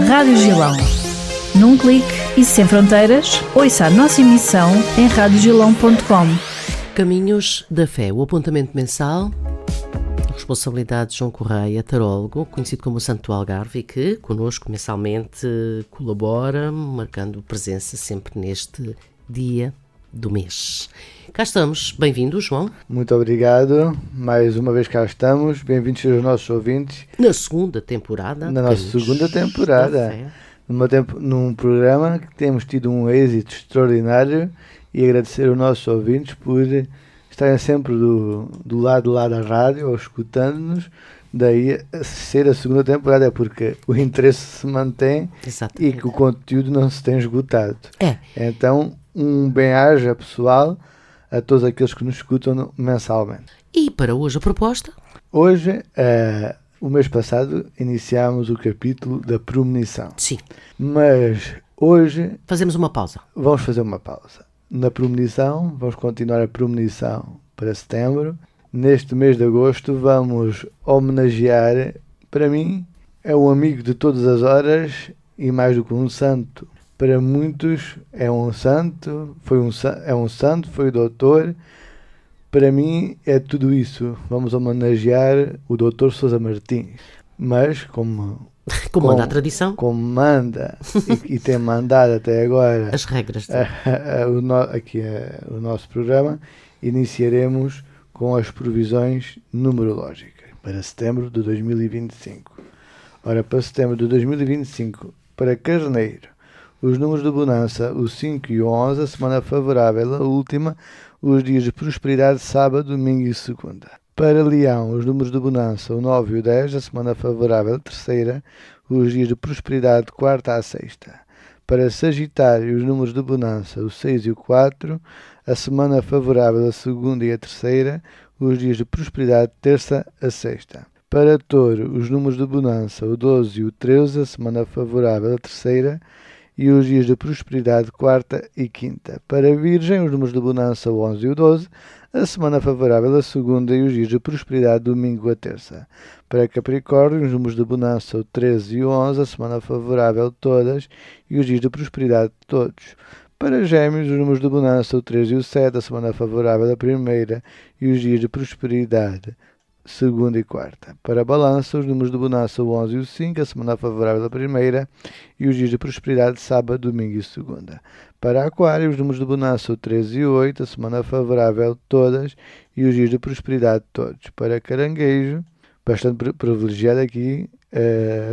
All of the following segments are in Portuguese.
Rádio Gilão. Num clique e sem fronteiras, ouça a nossa emissão em radiogilão.com. Caminhos da Fé, o apontamento mensal, responsabilidade de João Correia, tarólogo, conhecido como o Santo Algarve, e que connosco mensalmente colabora, marcando presença sempre neste dia do mês. Cá estamos, bem-vindo, João. Muito obrigado, mais uma vez cá estamos, bem-vindos aos nossos ouvintes. Na segunda temporada. Na nossa segunda temporada, num programa que temos tido um êxito extraordinário, e agradecer aos nossos ouvintes por estarem sempre do lado lá da rádio, ou escutando-nos. Daí ser a segunda temporada é porque o interesse se mantém. Exatamente. E que o conteúdo não se tem esgotado. Então, um bem-aja pessoal a todos aqueles que nos escutam mensalmente. E para hoje a proposta? Hoje, o mês passado, iniciámos o capítulo da premonição. Sim. Mas hoje... Fazemos uma pausa. Vamos fazer uma pausa. Na premonição, vamos continuar a premonição para setembro. Neste mês de agosto vamos homenagear, para mim, é um amigo de todas as horas e mais do que um santo. Para muitos é um santo, foi doutor. Para mim é tudo isso. Vamos homenagear o Dr. Sousa Martins. Mas como manda a tradição. Como manda e tem mandado até agora as regras. O nosso programa, iniciaremos com as previsões numerológicas para setembro de 2025. Ora, para setembro de 2025, para Carneiro, os números de bonança, o 5 e o 11, a semana favorável, a última, os dias de prosperidade, sábado, domingo e segunda. Para Leão, os números de bonança, o 9 e o 10, a semana favorável, a terceira, os dias de prosperidade, quarta à sexta. Para Sagitário, os números de bonança, o 6 e o 4, a semana favorável, a segunda e a terceira, os dias de prosperidade, terça a sexta. Para Touro, os números de bonança, o 12 e o 13, a semana favorável, a terceira, e os dias de prosperidade, quarta e quinta. Para Virgem, os números de bonança, o 11 e o 12, a semana favorável, a segunda, e os dias de prosperidade, domingo a terça. Para Capricórnio, os números de bonança, o 13 e o 11, a semana favorável, todas, e os dias de prosperidade, todos. Para Gêmeos, os números de bonança, o 13 e o 7, a semana favorável, a primeira, e os dias de prosperidade, segunda e quarta. Para Balança, os números de bonança, o 11 e o 5, a semana favorável, a primeira, e os dias de prosperidade, sábado, domingo e segunda. Para Aquário, os números de bonança, o 13 e o 8, a semana favorável, todas, e os dias de prosperidade, todos. Para Caranguejo, bastante privilegiado aqui,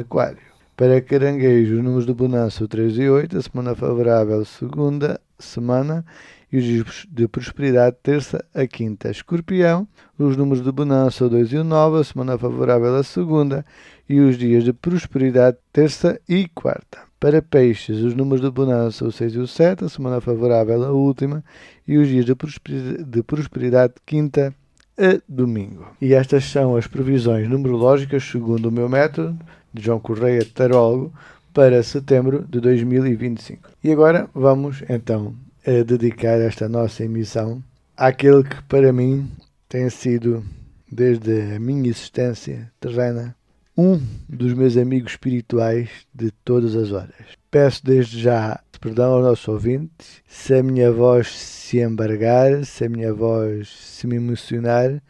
Aquário. Para Caranguejo, os números de bonança, o 13 e 8, a semana favorável, segunda semana, e os dias de prosperidade, terça a quinta. Escorpião, os números de bonança, o 2 e o 9, a semana favorável, a segunda, e os dias de prosperidade, terça e quarta. Para Peixes, os números de bonança, o 6 e o 7, a semana favorável, a última, e os dias de prosperidade, quinta a domingo. E estas são as previsões numerológicas, segundo o meu método, de João Correia, tarólogo, para setembro de 2025. E agora vamos, então, a dedicar esta nossa emissão àquele que, para mim, tem sido, desde a minha existência terrena, um dos meus amigos espirituais de todas as horas. Peço desde já perdão aos nossos ouvintes se a minha voz se embargar, se a minha voz se me emocionar,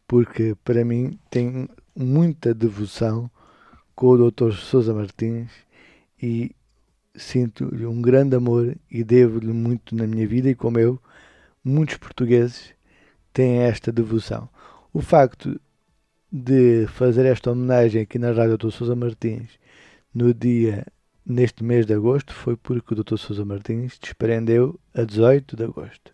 porque, para mim, tenho muita devoção com o Dr. Sousa Martins e sinto-lhe um grande amor e devo-lhe muito na minha vida, e como eu, muitos portugueses têm esta devoção. O facto de fazer esta homenagem aqui na Rádio Dr. Sousa Martins neste mês de agosto foi porque o Dr. Sousa Martins desprendeu a 18 de agosto.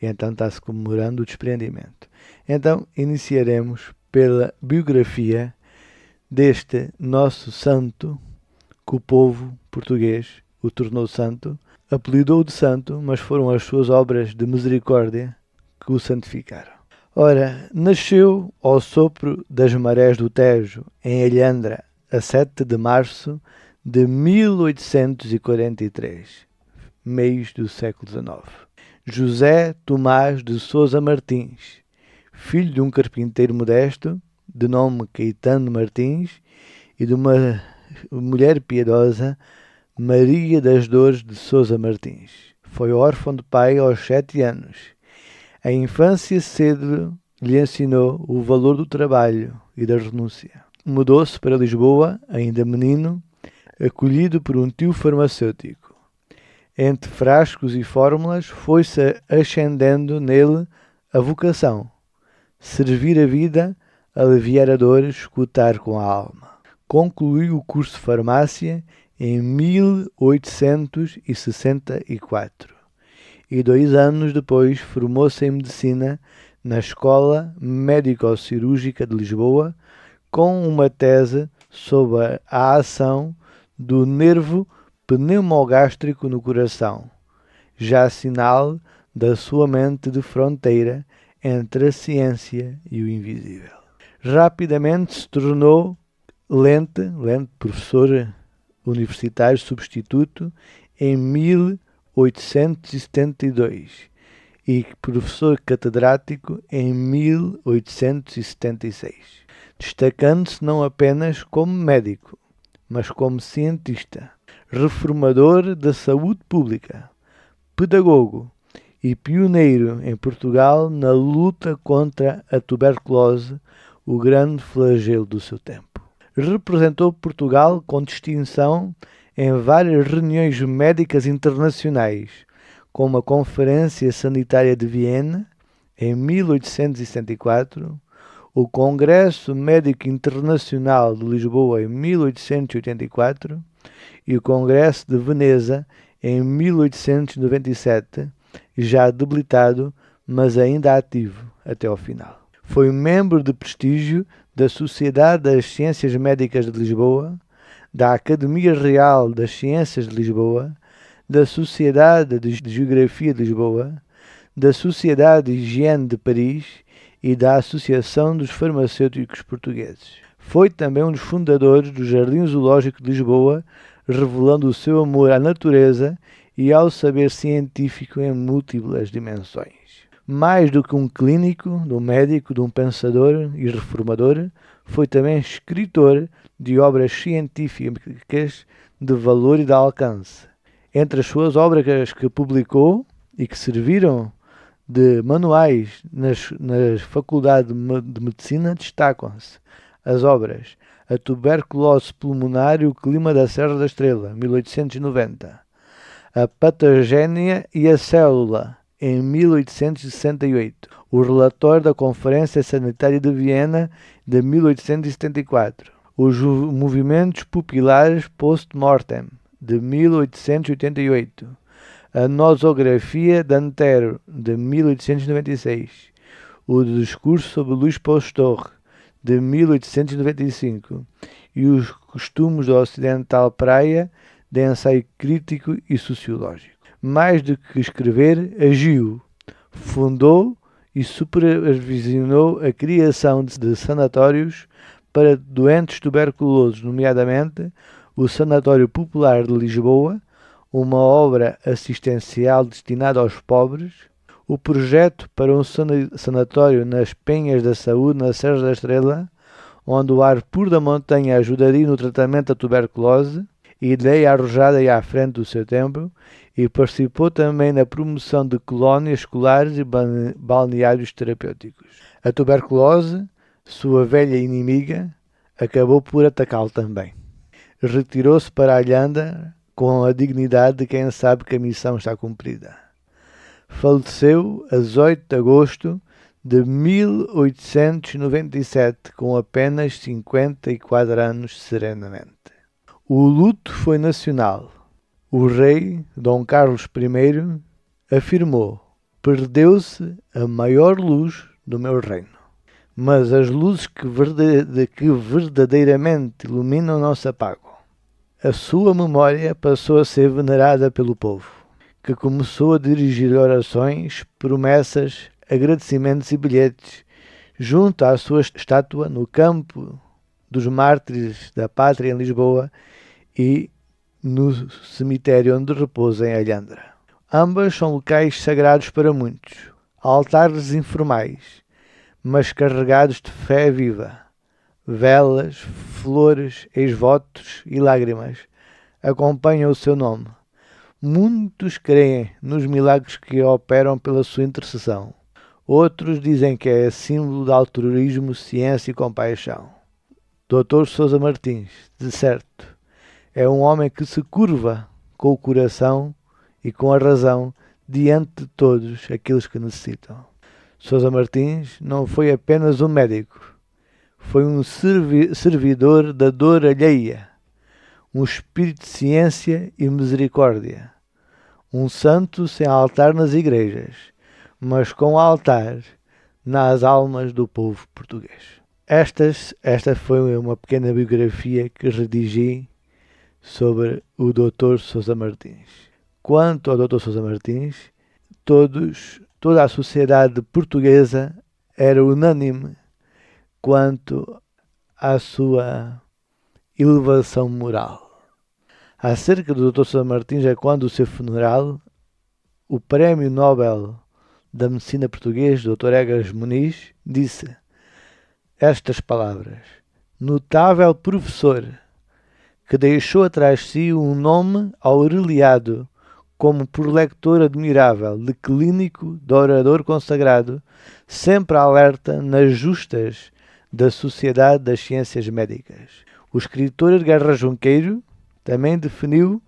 E então está-se comemorando o desprendimento. Então iniciaremos pela biografia deste nosso santo, que o povo português o tornou santo, apelidou de santo, mas foram as suas obras de misericórdia que o santificaram. Ora, nasceu ao sopro das marés do Tejo, em Alhandra, a 7 de março de 1843, meios do século XIX. José Tomás de Sousa Martins, filho de um carpinteiro modesto, de nome Caetano Martins, e de uma mulher piedosa, Maria das Dores de Sousa Martins. Foi órfão de pai aos 7 anos. A infância cedo lhe ensinou o valor do trabalho e da renúncia. Mudou-se para Lisboa, ainda menino, acolhido por um tio farmacêutico. Entre frascos e fórmulas foi-se ascendendo nele a vocação. Servir a vida, aliviar a dor, escutar com a alma. Concluiu o curso de farmácia em 1864 e 2 anos depois formou-se em medicina na Escola Médico-Cirúrgica de Lisboa com uma tese sobre a ação do nervo pneumogástrico no coração, já sinal da sua mente de fronteira entre a ciência e o invisível. Rapidamente se tornou lente professor universitário substituto em 1872 e professor catedrático em 1876, destacando-se não apenas como médico, mas como cientista, reformador da saúde pública, pedagogo e pioneiro em Portugal na luta contra a tuberculose, o grande flagelo do seu tempo. Representou Portugal com distinção em várias reuniões médicas internacionais, como a Conferência Sanitária de Viena, em 1874, o Congresso Médico Internacional de Lisboa, em 1884, e o Congresso de Veneza, em 1897, já debilitado, mas ainda ativo até ao final. Foi membro de prestígio da Sociedade das Ciências Médicas de Lisboa, da Academia Real das Ciências de Lisboa, da Sociedade de Geografia de Lisboa, da Sociedade de Higiene de Paris e da Associação dos Farmacêuticos Portugueses. Foi também um dos fundadores do Jardim Zoológico de Lisboa, revelando o seu amor à natureza e ao saber científico em múltiplas dimensões. Mais do que um clínico, de um médico, de um pensador e reformador, foi também escritor de obras científicas de valor e de alcance. Entre as suas obras que publicou e que serviram de manuais na Faculdade de Medicina destacam-se as obras A Tuberculose Pulmonar e o Clima da Serra da Estrela, 1890, A Patogénia e a Célula, em 1868, o relatório da Conferência Sanitária de Viena, de 1874, os movimentos pupilares post-mortem, de 1888, a nosografia de Antero, de 1896, o discurso sobre Luís Pasteur, de 1895, e os costumes do Ocidental Praia, de ensaio crítico e sociológico. Mais do que escrever, agiu, fundou e supervisionou a criação de sanatórios para doentes tuberculosos, nomeadamente o Sanatório Popular de Lisboa, uma obra assistencial destinada aos pobres, o projeto para um sanatório nas Penhas da Saúde, na Serra da Estrela, onde o ar puro da montanha ajudaria no tratamento da tuberculose, ideia arrojada e à frente do seu tempo, e participou também na promoção de colónias escolares e balneários terapêuticos. A tuberculose, sua velha inimiga, acabou por atacá-lo também. Retirou-se para a Alhanda com a dignidade de quem sabe que a missão está cumprida. Faleceu a 18 de agosto de 1897, com apenas 54 anos serenamente. O luto foi nacional. O rei, Dom Carlos I, afirmou: perdeu-se a maior luz do meu reino. Mas as luzes que verdadeiramente iluminam não se apagam. A sua memória passou a ser venerada pelo povo, que começou a dirigir orações, promessas, agradecimentos e bilhetes junto à sua estátua no Campo dos Mártires da Pátria em Lisboa e no cemitério onde repousa em Alhandra. Ambas são locais sagrados para muitos, altares informais, mas carregados de fé viva, velas, flores, ex-votos e lágrimas acompanham o seu nome. Muitos creem nos milagres que operam pela sua intercessão. Outros dizem que é símbolo de altruísmo, ciência e compaixão. Dr. Sousa Martins, de certo, é um homem que se curva com o coração e com a razão diante de todos aqueles que necessitam. Sousa Martins não foi apenas um médico, foi um servidor da dor alheia, um espírito de ciência e misericórdia, um santo sem altar nas igrejas, mas com altar nas almas do povo português. Esta foi uma pequena biografia que redigi sobre o Dr. Sousa Martins. Quanto ao Dr. Sousa Martins, toda a sociedade portuguesa era unânime quanto à sua elevação moral. Acerca do Dr. Sousa Martins, é quando o seu funeral, o Prémio Nobel da Medicina Português, Dr. Egas Muniz, disse estas palavras: notável professor, que deixou atrás de si um nome aureliado como prolector admirável, de clínico, de orador consagrado, sempre alerta nas justas da Sociedade das Ciências Médicas. O escritor Edgar Junqueiro também definiu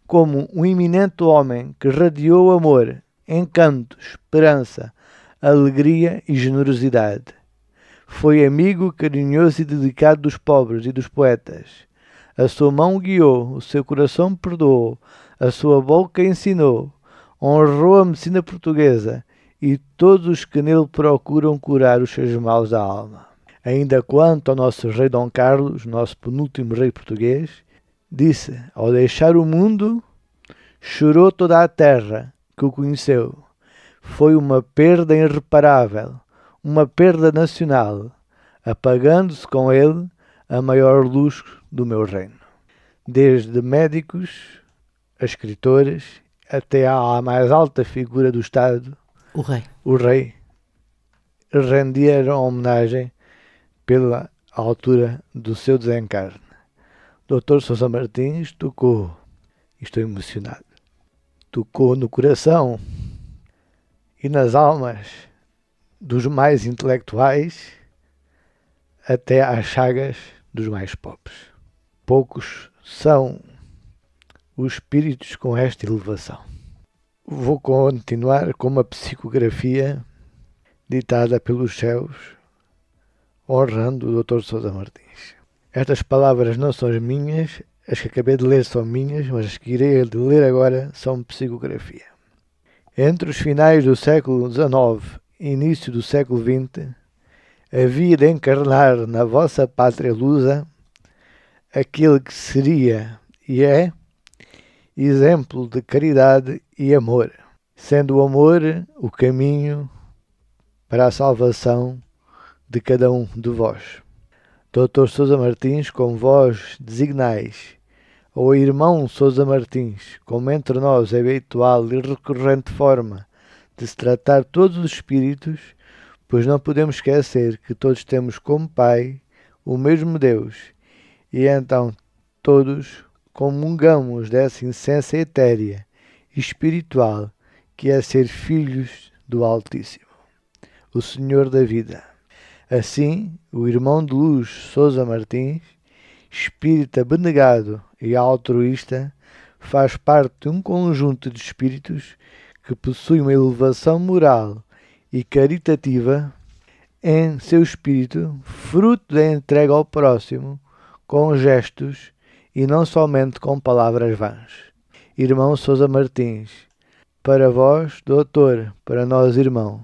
como um eminente homem que radiou amor, encanto, esperança, alegria e generosidade. Foi amigo carinhoso e dedicado dos pobres e dos poetas. A sua mão guiou, o seu coração perdoou, a sua boca ensinou, honrou a medicina portuguesa e todos os que nele procuram curar os seus males da alma. Ainda quanto ao nosso rei Dom Carlos, nosso penúltimo rei português, disse, ao deixar o mundo, chorou toda a terra que o conheceu. Foi uma perda irreparável, uma perda nacional, apagando-se com ele a maior luz do meu reino. Desde médicos a escritores, até à mais alta figura do Estado, o rei, renderam homenagem pela altura do seu desencarne. Dr. Sousa Martins tocou, estou emocionado, tocou no coração e nas almas dos mais intelectuais até às chagas dos mais pobres. Poucos são os espíritos com esta elevação. Vou continuar com uma psicografia ditada pelos céus, honrando o Dr. Sousa Martins. Estas palavras não são as minhas, as que acabei de ler são minhas, mas as que irei ler agora são psicografia. Entre os finais do século XIX e início do século XX, havia de encarnar na vossa pátria lusa aquele que seria e é exemplo de caridade e amor, sendo o amor o caminho para a salvação de cada um de vós. Dr. Sousa Martins, como vós designais, ou irmão Sousa Martins, como entre nós é habitual e recorrente forma de se tratar todos os espíritos, pois não podemos esquecer que todos temos como Pai o mesmo Deus, e então todos comungamos dessa essência etérea e espiritual que é ser filhos do Altíssimo, o Senhor da vida. Assim, o irmão de luz Sousa Martins, espírita abnegado e altruísta, faz parte de um conjunto de espíritos que possui uma elevação moral e caritativa em seu espírito, fruto da entrega ao próximo, com gestos e não somente com palavras vãs. Irmão Sousa Martins, para vós, doutor, para nós, irmão,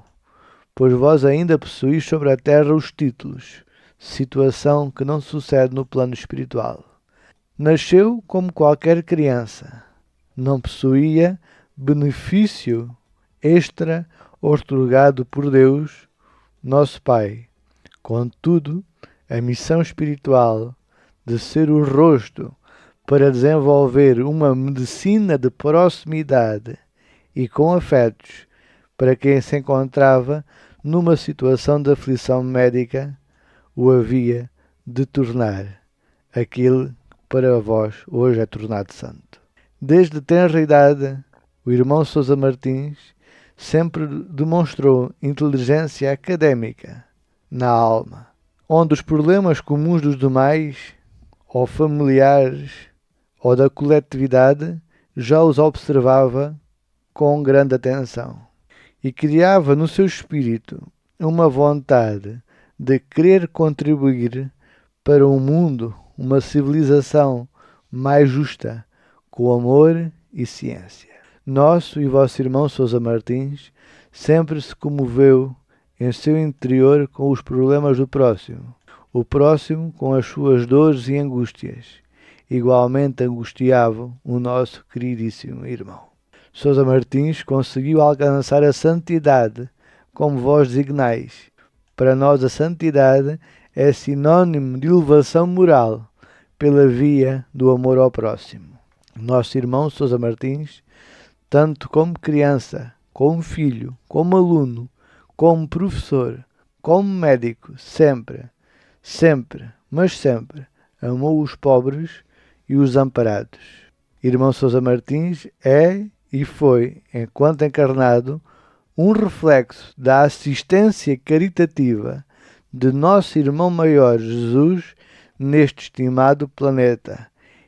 pois vós ainda possuís sobre a terra os títulos, situação que não sucede no plano espiritual. Nasceu como qualquer criança, não possuía benefício extra outorgado por Deus, nosso Pai. Contudo, a missão espiritual de ser o rosto para desenvolver uma medicina de proximidade e com afetos para quem se encontrava numa situação de aflição médica, o havia de tornar aquele que para vós hoje é tornado santo. Desde tenra idade, o irmão Sousa Martins sempre demonstrou inteligência académica na alma, onde os problemas comuns dos demais, ou familiares, ou da coletividade, já os observava com grande atenção e criava no seu espírito uma vontade de querer contribuir para um mundo, uma civilização mais justa, com amor e ciência. Nosso e vosso irmão Sousa Martins sempre se comoveu em seu interior com os problemas do próximo, o próximo com as suas dores e angústias. Igualmente angustiavam o nosso queridíssimo irmão. Sousa Martins conseguiu alcançar a santidade, como vós designais. Para nós a santidade é sinónimo de elevação moral pela via do amor ao próximo. Nosso irmão Sousa Martins, tanto como criança, como filho, como aluno, como professor, como médico, sempre, mas sempre, amou os pobres e os amparados. Irmão Sousa Martins é e foi, enquanto encarnado, um reflexo da assistência caritativa de nosso irmão maior Jesus neste estimado planeta,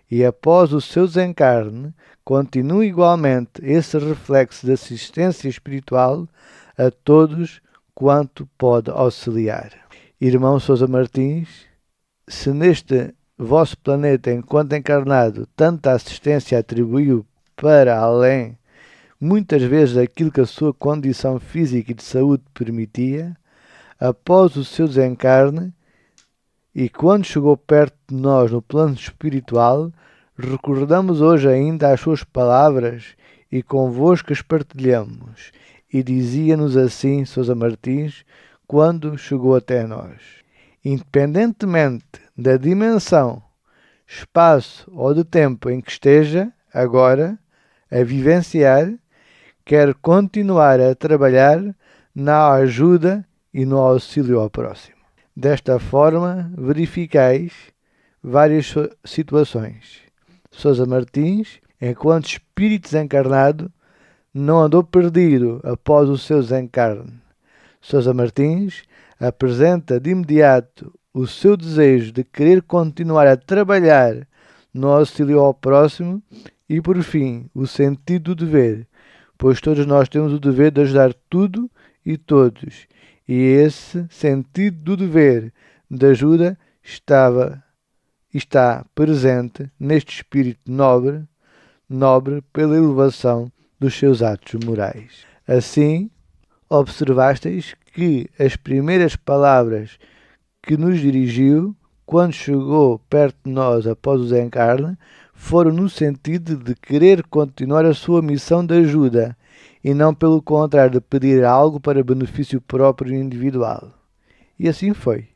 e após o seu desencarne, continua igualmente esse reflexo de assistência espiritual a todos quanto pode auxiliar. Irmão Sousa Martins, se neste vosso planeta, enquanto encarnado, tanta assistência atribuiu para além, muitas vezes aquilo que a sua condição física e de saúde permitia, após o seu desencarne, e quando chegou perto de nós no plano espiritual, recordamos hoje ainda as suas palavras e convosco as partilhamos. E dizia-nos assim Sousa Martins, quando chegou até nós: independentemente da dimensão, espaço ou de tempo em que esteja agora a vivenciar, quer continuar a trabalhar na ajuda e no auxílio ao próximo. Desta forma, verificais várias situações. Sousa Martins, enquanto espírito desencarnado, não andou perdido após o seu desencarne. Sousa Martins apresenta de imediato o seu desejo de querer continuar a trabalhar no auxílio ao próximo e, por fim, o sentido do dever, pois todos nós temos o dever de ajudar tudo e todos, e esse sentido do dever de ajuda está presente neste espírito nobre pela elevação dos seus atos morais. Assim, observasteis que as primeiras palavras que nos dirigiu, quando chegou perto de nós após o desencarne, foram no sentido de querer continuar a sua missão de ajuda, e não pelo contrário de pedir algo para benefício próprio e individual. E assim foi.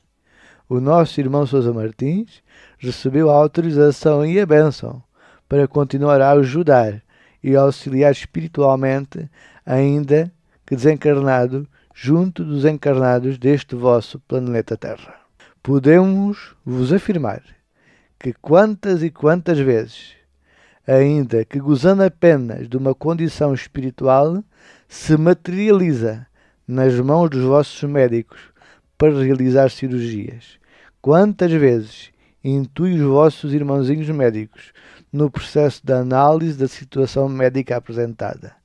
O nosso irmão Sousa Martins recebeu a autorização e a bênção para continuar a ajudar e auxiliar espiritualmente, ainda que desencarnado, junto dos encarnados deste vosso planeta Terra. Podemos vos afirmar que quantas e quantas vezes, ainda que gozando apenas de uma condição espiritual, se materializa nas mãos dos vossos médicos para realizar cirurgias. Quantas vezes intui os vossos irmãozinhos médicos no processo de análise da situação médica apresentada.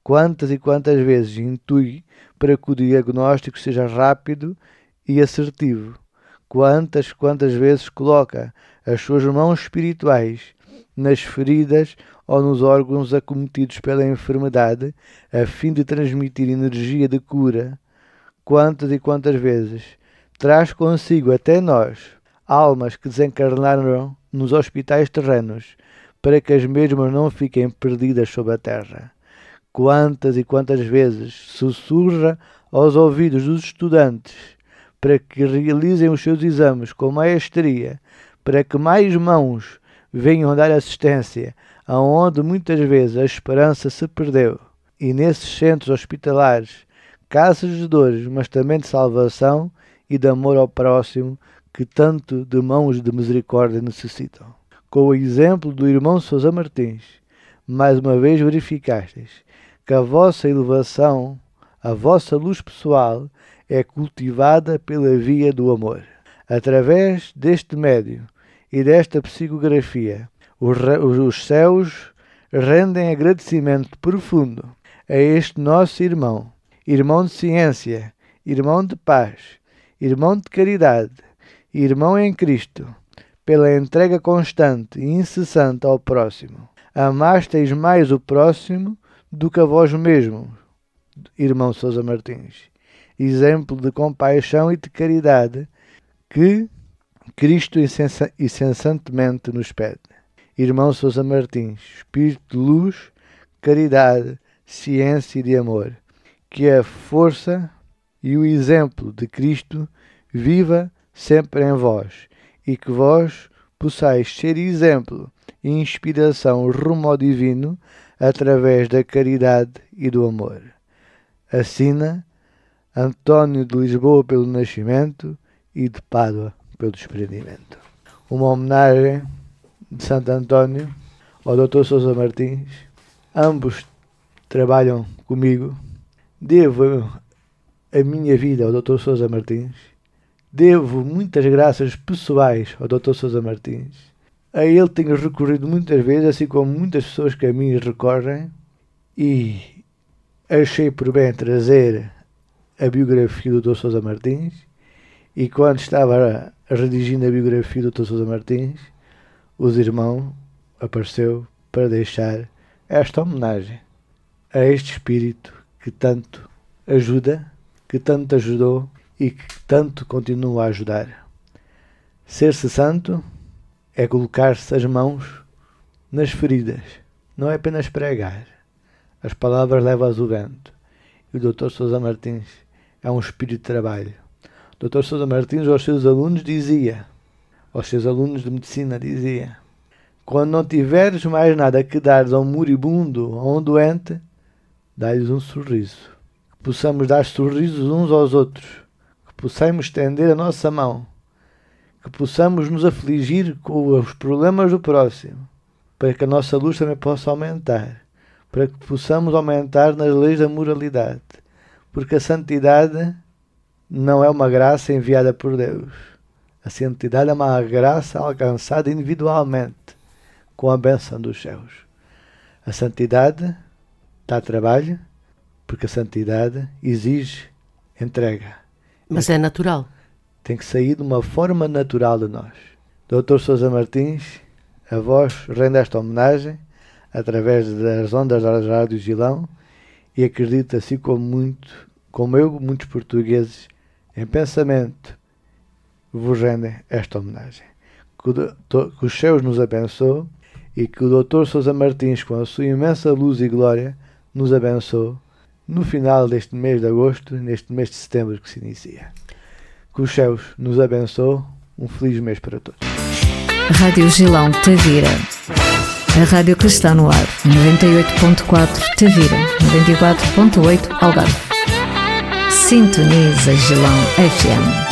Quantas e quantas vezes intui para que o diagnóstico seja rápido e assertivo. Quantas vezes coloca as suas mãos espirituais nas feridas ou nos órgãos acometidos pela enfermidade, a fim de transmitir energia de cura. Quantas e quantas vezes traz consigo até nós almas que desencarnaram nos hospitais terrenos, para que as mesmas não fiquem perdidas sob a terra. Quantas e quantas vezes sussurra aos ouvidos dos estudantes, para que realizem os seus exames com maestria, para que mais mãos venham dar assistência, aonde muitas vezes a esperança se perdeu. E nesses centros hospitalares, casas de dores, mas também de salvação e de amor ao próximo, que tanto de mãos de misericórdia necessitam. Com o exemplo do irmão Sousa Martins, mais uma vez verificastes que a vossa elevação, a vossa luz pessoal é cultivada pela via do amor. Através deste médio e desta psicografia, os céus rendem agradecimento profundo a este nosso irmão, irmão de ciência, irmão de paz, irmão de caridade, irmão em Cristo, pela entrega constante e incessante ao próximo. Amasteis mais o próximo do que a vós mesmo, irmão Sousa Martins. Exemplo de compaixão e de caridade que Cristo incessantemente nos pede. Irmão Sousa Martins, espírito de luz, caridade, ciência e de amor, que a força e o exemplo de Cristo viva sempre em vós, e que vós possais ser exemplo e inspiração rumo ao divino através da caridade e do amor. Assina António de Lisboa pelo nascimento e de Pádua pelo desprendimento. Uma homenagem de Santo António ao Dr. Sousa Martins. Ambos trabalham comigo. Devo a minha vida ao Dr. Sousa Martins. Devo muitas graças pessoais ao Dr. Sousa Martins. A ele tenho recorrido muitas vezes, assim como muitas pessoas que a mim recorrem, e achei por bem trazer a biografia do Dr. Sousa Martins. E quando estava redigindo a biografia do Dr. Sousa Martins, os irmãos apareceu para deixar esta homenagem a este espírito que tanto ajuda, que tanto ajudou e que tanto continua a ajudar. Ser-se santo é colocar-se as mãos nas feridas, não é apenas pregar. As palavras levam-as o vento. E o Dr. Sousa Martins é um espírito de trabalho. O Dr. Sousa Martins aos seus alunos dizia, aos seus alunos de medicina dizia: quando não tiveres mais nada que dares a um moribundo, a um doente, dá-lhes um sorriso. Que possamos dar sorrisos uns aos outros, que possamos estender a nossa mão, que possamos nos afligir com os problemas do próximo, para que a nossa luz também possa aumentar, para que possamos aumentar nas leis da moralidade, porque a santidade não é uma graça enviada por Deus. A santidade é uma graça alcançada individualmente, com a bênção dos céus. A santidade dá trabalho, porque a santidade exige entrega. Mas é natural. Tem que sair de uma forma natural de nós. Dr. Sousa Martins, a vós rende esta homenagem através das ondas da Rádio Gilão, e acredito, assim como eu, muitos portugueses em pensamento vos rendem esta homenagem. Que os céus nos abençoe e que o Dr. Sousa Martins, com a sua imensa luz e glória, nos abençoe no final deste mês de agosto, neste mês de setembro que se inicia. Que os céus nos abençoe. Um feliz mês para todos. Rádio Gilão Tavira. A rádio que está no ar. 98.4 Tavira. 94.8 Algarve. Sintoniza Gilão FM.